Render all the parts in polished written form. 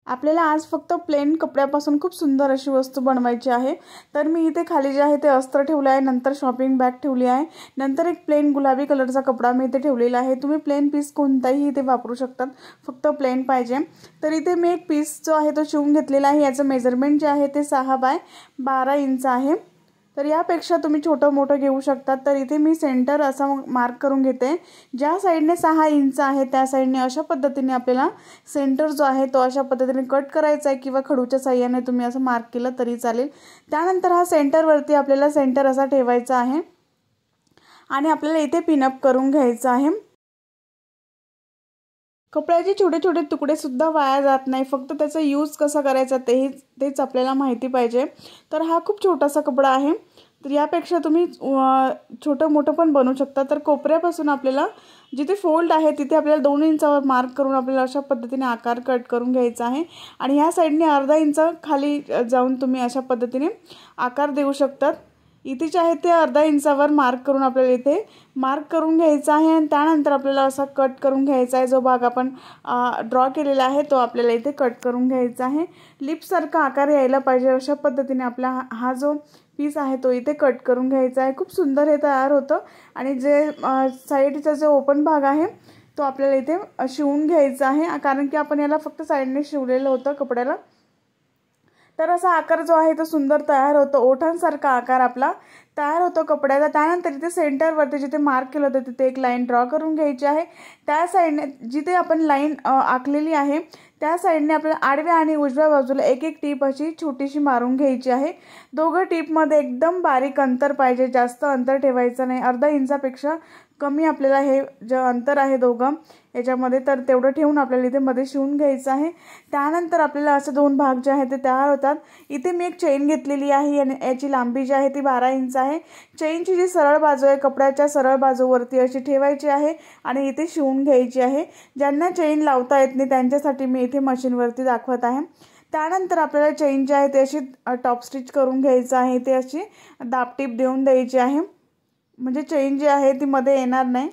आपल्याला आज फक्त प्लेन कपड्यापासून खूप सुंदर अशी वस्तू बनवायची आहे। तर मी इथे खाली जे आहे ते अस्त्र ठेवले आहे, नंतर शॉपिंग बॅग ठेवली आहे, नंतर एक प्लेन गुलाबी कलरचा कपडा मी इथे ठेवलेला आहे। तुम्ही प्लेन पीस कोणताही इथे वापरू शकतात, फक्त प्लेन पाहिजे। तर इथे मी एक पीस जो आहे तो शिवून घेतलेला आहे। याचं मेजरमेंट जे आहे ते 6 बाय 12 इंच आहे। तर यापेक्षा तुम्ही छोटं मोठं घेऊ शकता। तर इथे मी सेंटर असा मार्क करून घेते। ज्या साइडने 6 इंच आहे त्या साइडने अशा पद्धतीने आपल्याला सेंटर जो आहे तो अशा पद्धतीने कट करायचा आहे, किंवा खडूच्या साहाय्याने तुम्ही असं मार्क केलं तरी चालेल। त्यानंतर हा सेंटर वरती आपल्याला सेंटर असा ठेवायचा आहे आणि आपल्याला इथे पिनअप करून घ्यायचं आहे। कपड्याचे छोटे छोटे तुकडे सुद्धा वाया जात नाही, फक्त त्याचा यूज कसा करायचा तेच आपल्याला माहिती पाहिजे। तर हा खूप छोटासा कपडा आहे, तर यापेक्षा तुम्ही छोटं मोठं पण बनवू शकता। तर कोपऱ्यापासून आपल्याला जिथे फोल्ड आहे तिथे आपल्याला 2 इंचावर मार्क करून आपल्याला अशा पद्धतीने आकार कट करून घ्यायचा आहे आणि ह्या साइडने अर्धा इंच खाली जाऊन तुम्ही अशा पद्धतीने आकार देऊ शकतात। इथे जे आहे ते अर्धा इंचावर मार्क करून आपल्याला इथे मार्क करून घ्यायचा आहे आणि त्यानंतर आपल्याला असा कट करून घ्यायचा आहे। जो भाग आपण ड्रॉ केलेला आहे तो आपल्याला इथे कट करून घ्यायचा आहे। लिप सारखा आकार यायला पाहिजे अशा पद्धतीने आपला हा जो पीस आहे तो इथे कट करून घ्यायचा आहे। खूप सुंदर हे तयार होतं आणि जे साइडचा जो ओपन भाग आहे तो आपल्याला इथे शिवून घ्यायचा आहे, कारण की आपण याला फक्त साइडने शिवलेलं होतं कपड्याला। तर असा आकार जो आहे तो सुंदर तयार होतो, ओठांसारखा आकार आपला तयार होतो कपड्याचा। त्यानंतर इथे सेंटर वरती जिथे मार्क केलं होतं तिथे एक लाईन ड्रॉ करून घ्यायची आहे। त्या साइडने जिथे आपण लाईन आखलेली आहे त्या साइडने आपल्याला आडव्या आणि उजव्या बाजूला एक एक टीप अशी छोटीशी मारून घ्यायची आहे। दोघं टीपमध्ये एकदम बारीक अंतर पाहिजे, जास्त अंतर ठेवायचं नाही। अर्धा इंचापेक्षा कमी आपल्याला हे जे अंतर आहे दोघं याच्यामध्ये, तर तेवढं ठेवून आपल्याला इथे मध्ये शिवून घ्यायचं आहे। त्यानंतर आपल्याला असे 2 भाग जे आहेत ते तयार होतात। इथे मी एक चेन घेतलेली आहे आणि याची लांबी जी आहे ती 12 इंच आहे। चेनची जी सरळ बाजू आहे कपड्याच्या सरळ बाजूवरती अशी ठेवायची आहे आणि इथे शिवून घ्यायची आहे। ज्यांना चेन लावता येत नाही त्यांच्यासाठी मी इथे मशीनवरती दाखवत आहे। त्यानंतर आपल्याला चेन जी आहे ती अशी टॉप स्टिच करून घ्यायचं आहे, ते अशी दाबटीप देऊन द्यायची आहे, म्हणजे चेन जी आहे ती मध्ये येणार नाही।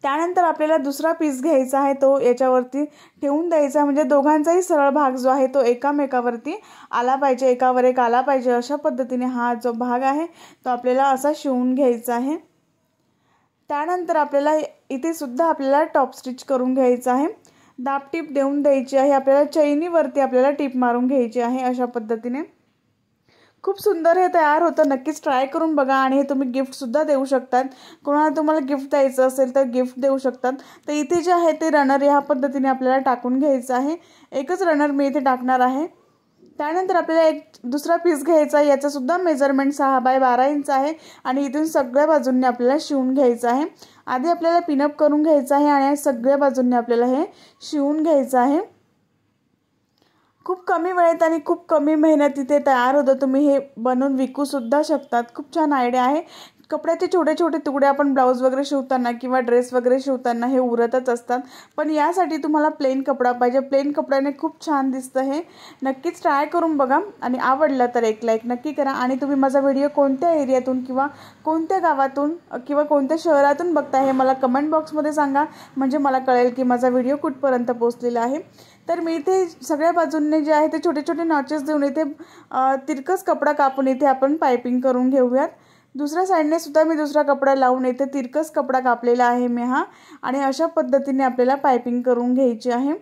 त्यानंतर आपल्याला दुसरा पीस घ्यायचा आहे, तो याच्यावरती ठेवून द्यायचा, म्हणजे दोघांचाही सरळ भाग जो आहे तो एकामेकावरती आला पाहिजे, एकावर एक आला पाहिजे। अशा पद्धतीने हा जो भाग आहे तो आपल्याला असा शिवून घ्यायचा आहे। त्यानंतर आपल्याला इथे सुद्धा आपल्याला टॉप स्टिच करून घ्यायचं आहे, दाबटीप देऊन द्यायची आहे। आपल्याला चैनीवरती आपल्याला टीप मारून घ्यायची आहे अशा पद्धतीने। खूप सुंदर हे तयार होतं, नक्कीच ट्राय करून बघा आणि हे तुम्ही गिफ्ट सुद्धा देऊ शकतात। कोणाला तुम्हाला गिफ्ट द्यायचं असेल तर गिफ्ट देऊ शकतात। तर इथे जे आहे ते रनर या पद्धतीने आपल्याला टाकून घ्यायचं आहे, एकच रनर मी इथे टाकणार आहे। त्यानंतर आपल्याला एक दुसरा पीस घ्यायचा आहे, याचा सुद्धा मेजरमेंट 6 बाय 12 इंच आहे आणि इथून सगळ्या बाजूंनी आपल्याला शिवून घ्यायचं आहे। आधी आपल्याला पिनअप करून घ्यायचं आहे आणि सगळ्या बाजूंनी आपल्याला हे शिवून घ्यायचं आहे। खूप कमी वेळेत आणि खूप कमी मेहनतीत हे तयार होतं, तुम्ही हे बनवून विकू सुद्धा शकतात। खूप छान आयडिया आहे। कपड्याचे छोटे छोटे तुकडे आपण ब्लाउज वगैरे शिवताना किंवा ड्रेस वगैरे शिवताना हे उरतच असतात, पण यासाठी तुम्हाला प्लेन कपडा पाहिजे। प्लेन कपड्याने खूप छान दिसतं हे, नक्कीच ट्राय करून बघा आणि आवडलं तर एक लाईक नक्की करा। आणि तुम्ही माझा व्हिडिओ कोणत्या एरियातून किंवा कोणत्या गावातून किंवा कोणत्या शहरातून बघताय हे मला कमेंट बॉक्समध्ये सांगा, म्हणजे मला कळेल की माझा व्हिडिओ कुठपर्यंत पोहोचलेला आहे। तर मी इथे सगळ्या बाजूंनी जे आहे ते छोटे छोटे नॉचेस देऊन इथे तिरकस कपडा कापून इथे आपण पाइपिंग करून घेऊयात। दुसऱ्या साइडने सुद्धा मी दुसरा कपडा लावून इथे तिरकस कपडा कापलेला आहे मी हा, आणि अशा पद्धतीने आपल्याला पाइपिंग करून घ्यायची आहे।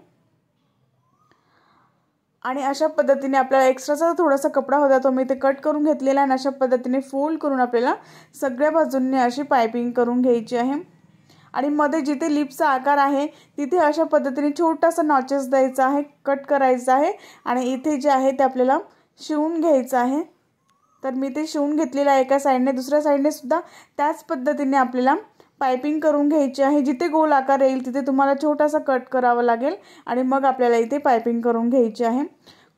आणि अशा पद्धतीने आपल्याला एक्स्ट्राचा थोडासा कपडा होता तो मी इथे कट करून घेतलेला आहे, आणि अशा पद्धतीने फोल्ड करून आपल्याला सगळ्या बाजूंनी अशी पाइपिंग करून घ्यायची आहे। आणि मध्ये जिथे लिपचा आकार आहे तिथे अशा पद्धतीने छोटासा नॉचेस द्यायचा आहे, कट करायचा आहे आणि इथे जे आहे ते आपल्याला शिवून घ्यायचं आहे। तर मी ते शिवून घेतलेलं आहे एका साइडने, दुसऱ्या साइडने सुद्धा त्याच पद्धतीने आपल्याला पाइपिंग करून घ्यायची आहे। जिथे गोल आकार येईल तिथे तुम्हाला छोटासा कट करावा लागेल आणि मग आपल्याला इथे पाइपिंग करून घ्यायची आहे।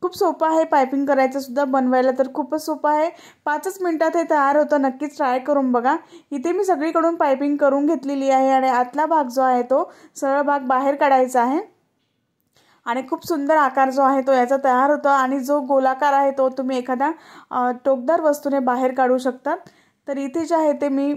खूप सोपं आहे पाइपिंग करायचं सुद्धा, बनवायला तर खूपच सोपं आहे। 5च मिनिटात हे तयार होतं, नक्कीच ट्राय करून बघा। इथे मी सगळीकडून पाइपिंग करून घेतलेली आहे आणि आतला भाग जो आहे तो सरळ भाग बाहेर काढायचा आहे आणि खूप सुंदर आकार जो आहे तो याचा तयार होतो। आणि जो गोलाकार आहे तो तुम्ही एखाद्या टोकदार वस्तूने बाहेर काढू शकता। तर इथे जे आहे ते मी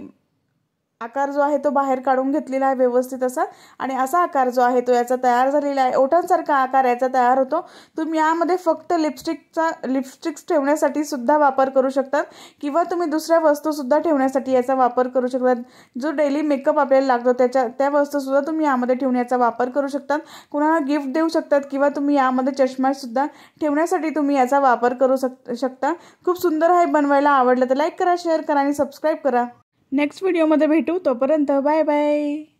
आकार जो आहे तो बाहेर काढून घेतलेला आहे व्यवस्थित असा, आणि असा आकार जो आहे तो याचा तयार झालेला आहे. ओठांसारखा आकार याचा तयार होतो. तुम्ही यामध्ये फक्त लिपस्टिक्स ठेवण्यासाठी सुद्धा वापर करू शकतात, किंवा तुम्ही दुसऱ्या वस्तूसुद्धा ठेवण्यासाठी याचा वापर करू शकतात. जो डेली मेकअप आपल्याला लागतो त्या वस्तूसुद्धा तुम्ही यामध्ये ठेवण्याचा वापर करू शकतात. कुणाला गिफ्ट देऊ शकतात, किंवा तुम्ही यामध्ये चष्मासुद्धा ठेवण्यासाठी तुम्ही याचा वापर करू शकता. खूप सुंदर आहे. बनवायला आवडलं तर लाईक करा, शेअर करा आणि सबस्क्राईब करा. नेक्स्ट व्हिडिओमध्ये भेटू. तोपर्यंत बाय बाय.